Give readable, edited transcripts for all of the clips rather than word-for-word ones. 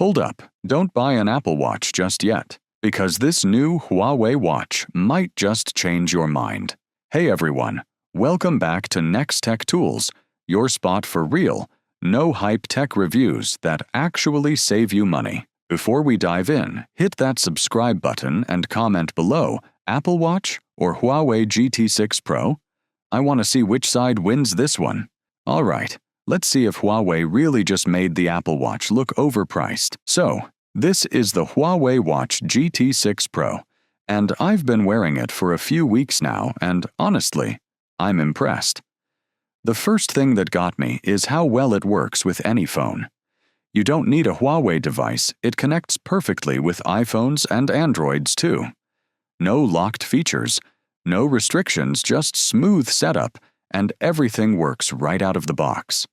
Hold up, don't buy an Apple Watch just yet, because this new Huawei watch might just change your mind. Hey everyone, welcome back to Next Tech Tools, your spot for real, no-hype tech reviews that actually save you money. Before we dive in, hit that subscribe button and comment below, Apple Watch or Huawei GT6 Pro? I want to see which side wins this one. Alright, let's see if Huawei really just made the Apple Watch look overpriced. So, this is the Huawei Watch GT6 Pro, and I've been wearing it for a few weeks now, and honestly, I'm impressed. The first thing that got me is how well it works with any phone. You don't need a Huawei device, it connects perfectly with iPhones and Androids too. No locked features, no restrictions, just smooth setup, and everything works right out of the box.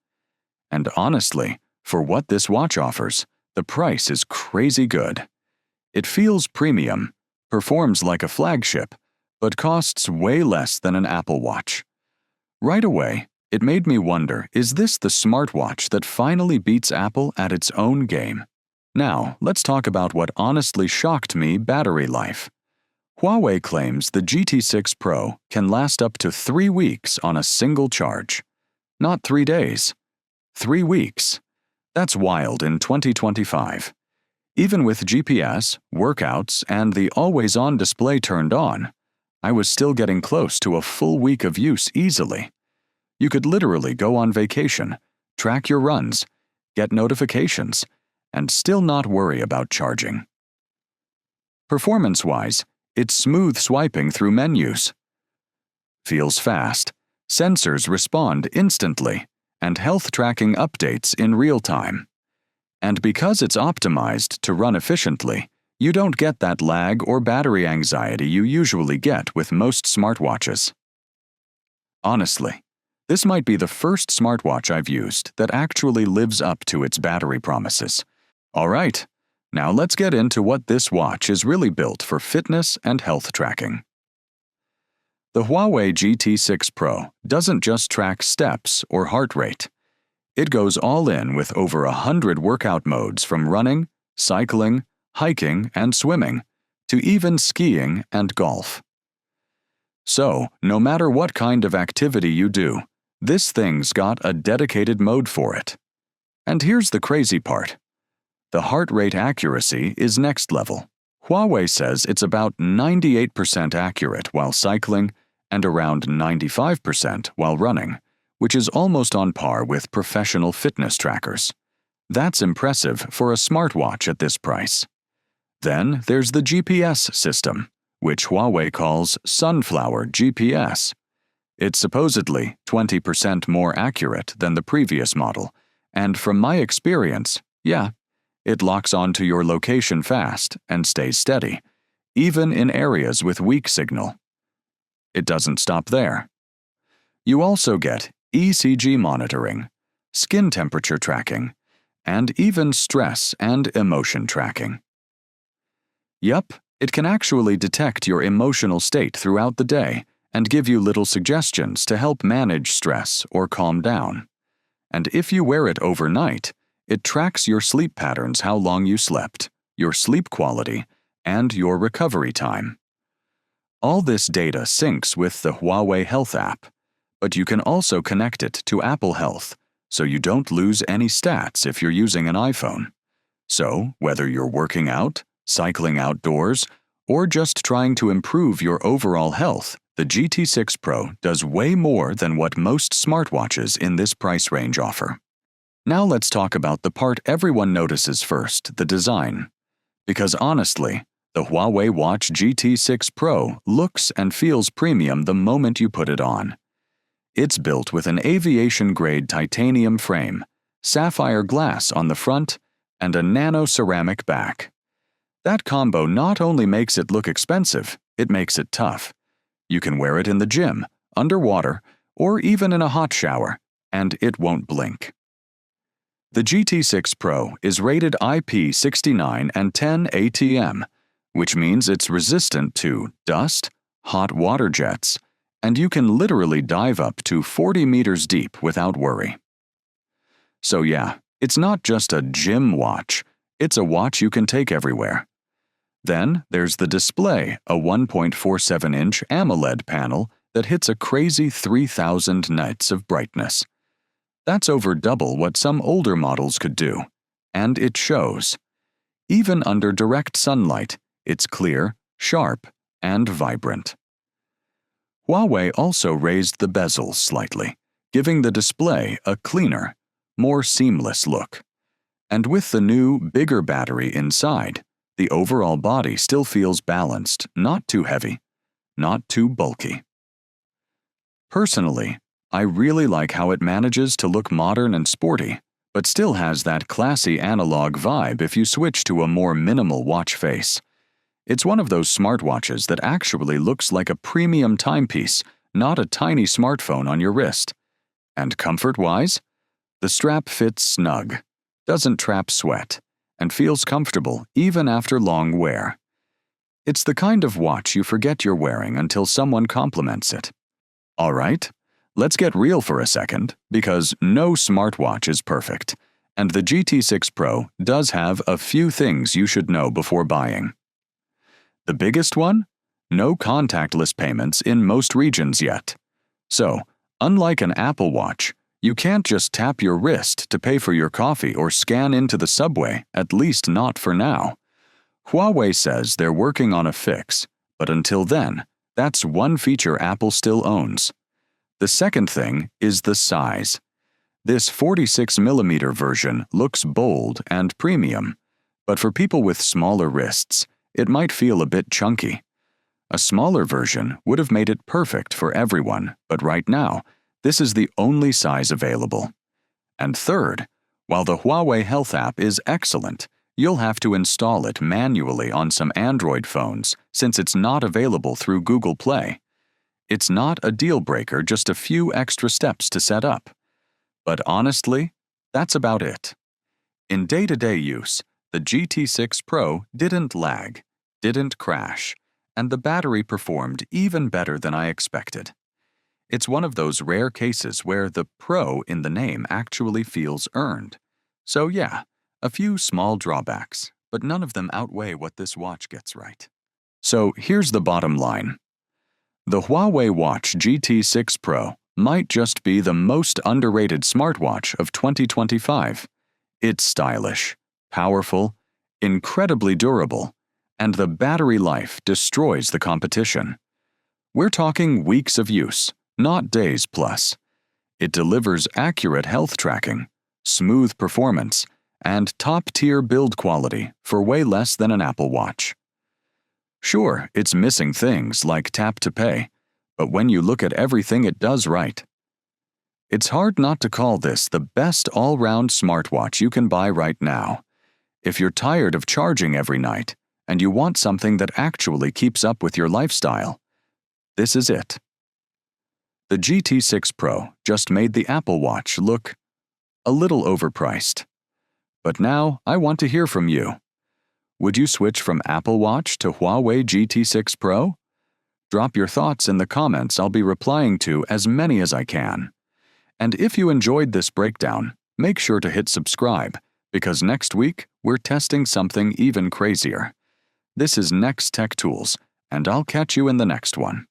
And honestly, for what this watch offers, the price is crazy good. It feels premium, performs like a flagship, but costs way less than an Apple Watch. Right away, it made me wonder, is this the smartwatch that finally beats Apple at its own game? Now, let's talk about what honestly shocked me: battery life. Huawei claims the GT6 Pro can last up to 3 weeks on a single charge. Not 3 days. 3 weeks. That's wild in 2025. Even with GPS, workouts, and the always-on display turned on, I was still getting close to a full week of use easily. You could literally go on vacation, track your runs, get notifications, and still not worry about charging. Performance-wise, it's smooth swiping through menus. Feels fast, sensors respond instantly, and health tracking updates in real time. And because it's optimized to run efficiently, you don't get that lag or battery anxiety you usually get with most smartwatches. Honestly, this might be the first smartwatch I've used that actually lives up to its battery promises. Alright, now let's get into what this watch is really built for: fitness and health tracking. The Huawei GT6 Pro doesn't just track steps or heart rate. It goes all in with over 100 workout modes, from running, cycling, hiking, and swimming, to even skiing and golf. So, no matter what kind of activity you do, this thing's got a dedicated mode for it. And here's the crazy part. The heart rate accuracy is next level. Huawei says it's about 98% accurate while cycling and around 95% while running, which is almost on par with professional fitness trackers. That's impressive for a smartwatch at this price. Then there's the GPS system, which Huawei calls Sunflower GPS. It's supposedly 20% more accurate than the previous model, and from my experience, yeah, it locks onto your location fast and stays steady, even in areas with weak signal. It doesn't stop there. You also get ECG monitoring, skin temperature tracking, and even stress and emotion tracking. Yup, it can actually detect your emotional state throughout the day and give you little suggestions to help manage stress or calm down. And if you wear it overnight, it tracks your sleep patterns, how long you slept, your sleep quality, and your recovery time. All this data syncs with the Huawei Health app, but you can also connect it to Apple Health, so you don't lose any stats if you're using an iPhone. So, whether you're working out, cycling outdoors, or just trying to improve your overall health, the GT6 Pro does way more than what most smartwatches in this price range offer. Now let's talk about the part everyone notices first: the design. Because honestly, the Huawei Watch GT6 Pro looks and feels premium the moment you put it on. It's built with an aviation-grade titanium frame, sapphire glass on the front, and a nano-ceramic back. That combo not only makes it look expensive, it makes it tough. You can wear it in the gym, underwater, or even in a hot shower, and it won't blink. The GT6 Pro is rated IP69 and 10 ATM, which means it's resistant to dust, hot water jets, and you can literally dive up to 40 meters deep without worry. So yeah, it's not just a gym watch, It's a watch you can take everywhere. Then there's the display, a 1.47-inch AMOLED panel that hits a crazy 3,000 nits of brightness. That's over double what some older models could do. And it shows. Even under direct sunlight, it's clear, sharp, and vibrant. Huawei also raised the bezels slightly, giving the display a cleaner, more seamless look. And with the new, bigger battery inside, the overall body still feels balanced, not too heavy, not too bulky. Personally, I really like how it manages to look modern and sporty, but still has that classy analog vibe if you switch to a more minimal watch face. It's one of those smartwatches that actually looks like a premium timepiece, not a tiny smartphone on your wrist. And comfort-wise, the strap fits snug, doesn't trap sweat, and feels comfortable even after long wear. It's the kind of watch you forget you're wearing until someone compliments it. All right, let's get real for a second, because no smartwatch is perfect, and the GT6 Pro does have a few things you should know before buying. The biggest one? No contactless payments in most regions yet. So, unlike an Apple Watch, you can't just tap your wrist to pay for your coffee or scan into the subway, at least not for now. Huawei says they're working on a fix, but until then, that's one feature Apple still owns. The second thing is the size. This 46mm version looks bold and premium, but for people with smaller wrists, it might feel a bit chunky. A smaller version would have made it perfect for everyone, but right now, this is the only size available. And third, while the Huawei Health app is excellent, you'll have to install it manually on some Android phones since it's not available through Google Play. It's not a deal breaker, just a few extra steps to set up. But honestly, that's about it. In day-to-day use, the GT6 Pro didn't lag, didn't crash, and the battery performed even better than I expected. It's one of those rare cases where the Pro in the name actually feels earned. So yeah, a few small drawbacks, but none of them outweigh what this watch gets right. So here's the bottom line. The Huawei Watch GT6 Pro might just be the most underrated smartwatch of 2025. It's stylish, powerful, incredibly durable, and the battery life destroys the competition. We're talking weeks of use, not days plus. It delivers accurate health tracking, smooth performance, and top-tier build quality for way less than an Apple Watch. Sure, it's missing things like tap to pay, but when you look at everything it does right, it's hard not to call this the best all-round smartwatch you can buy right now. If you're tired of charging every night and you want something that actually keeps up with your lifestyle, this is it. The GT6 Pro just made the Apple Watch look a little overpriced. But now I want to hear from you. Would you switch from Apple Watch to Huawei GT6 Pro? Drop your thoughts in the comments. I'll be replying to as many as I can. And if you enjoyed this breakdown, make sure to hit subscribe, because next week we're testing something even crazier. This is Next Tech Tools, and I'll catch you in the next one.